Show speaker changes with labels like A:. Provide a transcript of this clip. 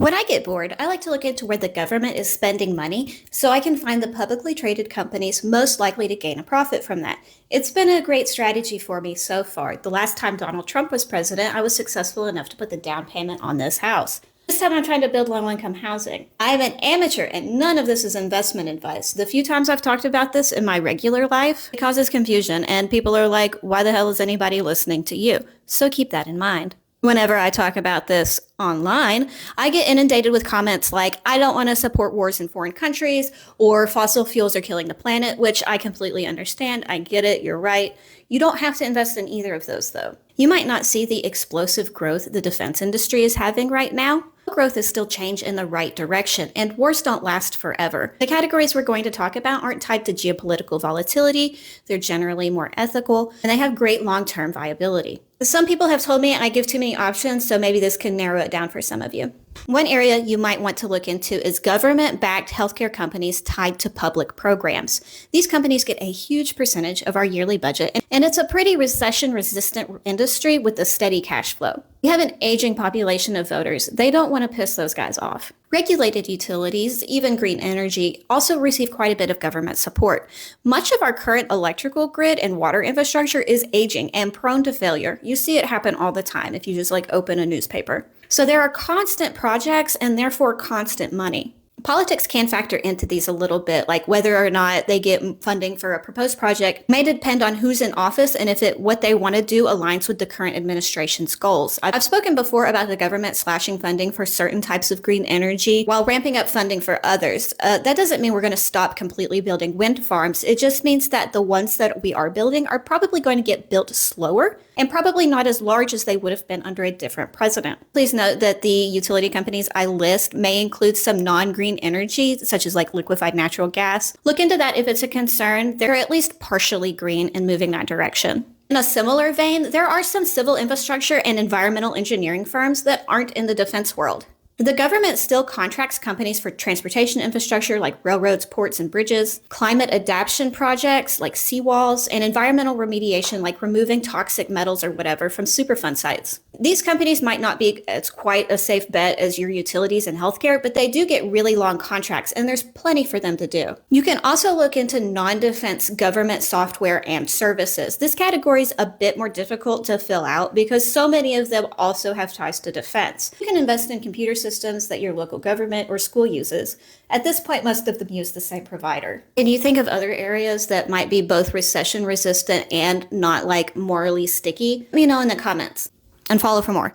A: When I get bored, I like to look into where the government is spending money so I can find the publicly traded companies most likely to gain a profit from that. It's been a great strategy for me so far. The last time Donald Trump was president, I was successful enough to put the down payment on this house. This time I'm trying to build low income housing. I'm an amateur and none of this is investment advice. The few times I've talked about this in my regular life, it causes confusion and people are like, why the hell is anybody listening to you? So keep that in mind. Whenever I talk about this online, I get inundated with comments like, I don't want to support wars in foreign countries, or fossil fuels are killing the planet, which I completely understand. I get it. You're right. You don't have to invest in either of those, though. You might not see the explosive growth the defense industry is having right now. Growth is still change in the right direction, and wars don't last forever. The categories we're going to talk about aren't tied to geopolitical volatility. They're generally more ethical, and they have great long-term viability. Some people have told me I give too many options, so maybe this can narrow it down for some of you. One area you might want to look into is government-backed healthcare companies tied to public programs. These companies get a huge percentage of our yearly budget, and it's a pretty recession-resistant industry with a steady cash flow. We have an aging population of voters. They don't want to piss those guys off. Regulated utilities, even green energy, also receive quite a bit of government support. Much of our current electrical grid and water infrastructure is aging and prone to failure. You see it happen all the time if you just open a newspaper. So there are constant projects and therefore constant money. Politics can factor into these a little bit, like whether or not they get funding for a proposed project may depend on who's in office and if what they want to do aligns with the current administration's goals. I've spoken before about the government slashing funding for certain types of green energy while ramping up funding for others. That doesn't mean we're going to stop completely building wind farms. It just means that the ones that we are building are probably going to get built slower and probably not as large as they would have been under a different president. Please note that the utility companies I list may include some non-green energy, such as liquefied natural gas. Look into that if it's a concern. They're at least partially green and moving that direction. In a similar vein, there are some civil infrastructure and environmental engineering firms that aren't in the defense world. The government still contracts companies for transportation infrastructure like railroads, ports, and bridges, climate adaptation projects like seawalls, and environmental remediation like removing toxic metals or whatever from Superfund sites. These companies might not be as quite a safe bet as your utilities and healthcare, but they do get really long contracts, and there's plenty for them to do. You can also look into non-defense government software and services. This category is a bit more difficult to fill out because so many of them also have ties to defense. You can invest in computer systems that your local government or school uses. At this point, most of them use the same provider. Can you think of other areas that might be both recession resistant and not morally sticky? Let me know in the comments and follow for more.